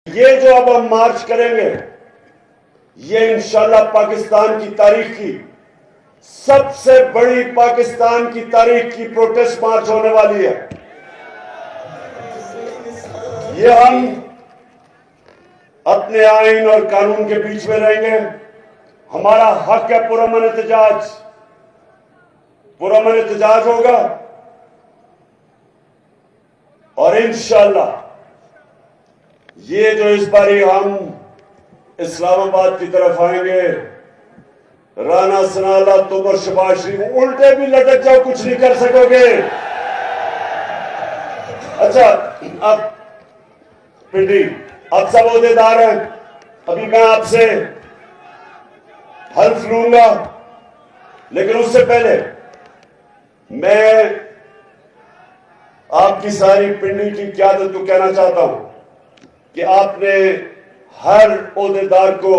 یہ جو اب ہم مارچ کریں گے یہ انشاءاللہ پاکستان کی تاریخ کی سب سے بڑی پاکستان کی تاریخ کی پروٹیسٹ مارچ ہونے والی ہے۔ یہ ہم اپنے آئین اور قانون کے بیچ میں رہیں گے۔ ہمارا حق ہے پرامن احتجاج ہوگا اور انشاءاللہ یہ جو اس باری ہم اسلام آباد کی طرف آئیں گے، رانا سنالا تم اور شباز شریف الٹے بھی لٹک جاؤ کچھ نہیں کر سکو گے۔ اچھا اب پنڈی اب سب عہدیدار ہیں، ابھی میں آپ سے حلف لوں گا، لیکن اس سے پہلے میں آپ کی ساری پنڈی کی قیادت کو کہنا چاہتا ہوں کہ آپ نے ہر عہدیدار کو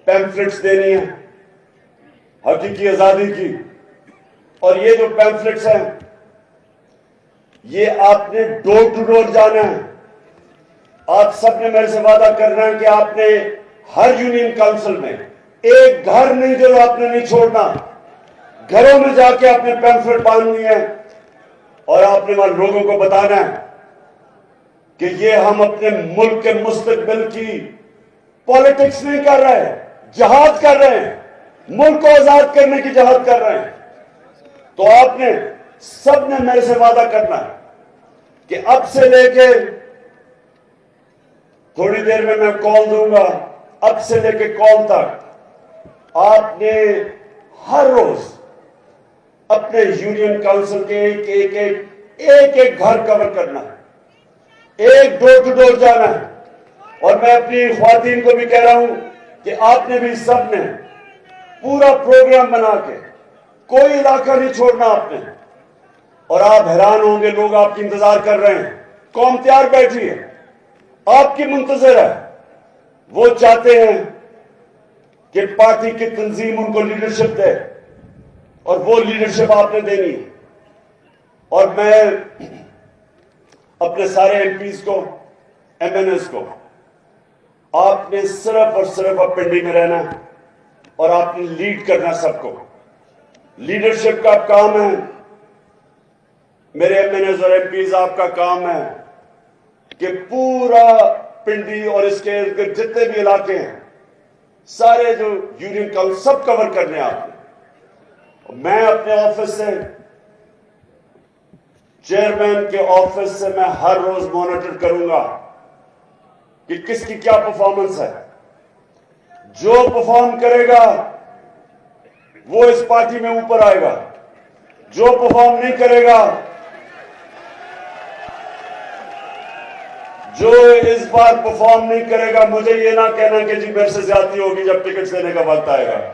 پیمفلٹس دینی ہے حقیقی آزادی کی، اور یہ جو پیمفلٹس ہیں یہ آپ نے ڈور ٹو ڈور جانا ہے۔ آپ سب نے میرے سے وعدہ کرنا ہے کہ آپ نے ہر یونین کاؤنسل میں ایک گھر نہیں جو آپ نے نہیں چھوڑنا، گھروں میں جا کے اپنے پیمفلٹ باندھنی ہے اور آپ نے وہاں لوگوں کو بتانا ہے کہ یہ ہم اپنے ملک کے مستقبل کی پالیٹکس نہیں کر رہے ہیں، جہاد کر رہے ہیں، ملک کو آزاد کرنے کی جہاد کر رہے ہیں۔ تو آپ نے سب نے میرے سے وعدہ کرنا ہے کہ اب سے لے کے تھوڑی دیر میں کال دوں گا، اب سے لے کے کال تک آپ نے ہر روز اپنے یونین کاؤنسل کے ایک گھر کور کرنا ہے، ایک ڈور ٹو ڈور جانا ہے۔ اور میں اپنی خواتین کو بھی کہہ رہا ہوں کہ آپ نے بھی سب نے پورا پروگرام بنا کے کوئی علاقہ نہیں چھوڑنا آپ نے۔ اور آپ حیران ہوں گے، لوگ آپ کی انتظار کر رہے ہیں، قوم تیار بیٹھی ہے، آپ کی منتظر ہے۔ وہ چاہتے ہیں کہ پارٹی کی تنظیم ان کو لیڈرشپ دے اور وہ لیڈرشپ آپ نے دینی ہے۔ اور میں اپنے سارے ایم پیز کو، ایم این ایز کو، آپ نے صرف اور صرف اب پنڈی میں رہنا ہے اور آپ نے لیڈ کرنا سب کو۔ لیڈرشپ کا کام ہے، میرے ایم این ایز اور ایم پیز آپ کا کام ہے کہ پورا پنڈی اور اس کے جتنے بھی علاقے ہیں سارے جو یونین کاؤنسل سب کور کرنے آپ نے۔ میں اپنے آفس سے، چیئرمین کے آفس سے میں ہر روز مانیٹر کروں گا کہ کس کی کیا پرفارمنس ہے۔ جو پرفارم کرے گا وہ اس پارٹی میں اوپر آئے گا، جو پرفارم نہیں کرے گا، جو اس بار پرفارم نہیں کرے گا، مجھے یہ نہ کہنا کہ جی میرے سے زیادتی ہوگی جب ٹکٹ دینے کا وقت آئے گا۔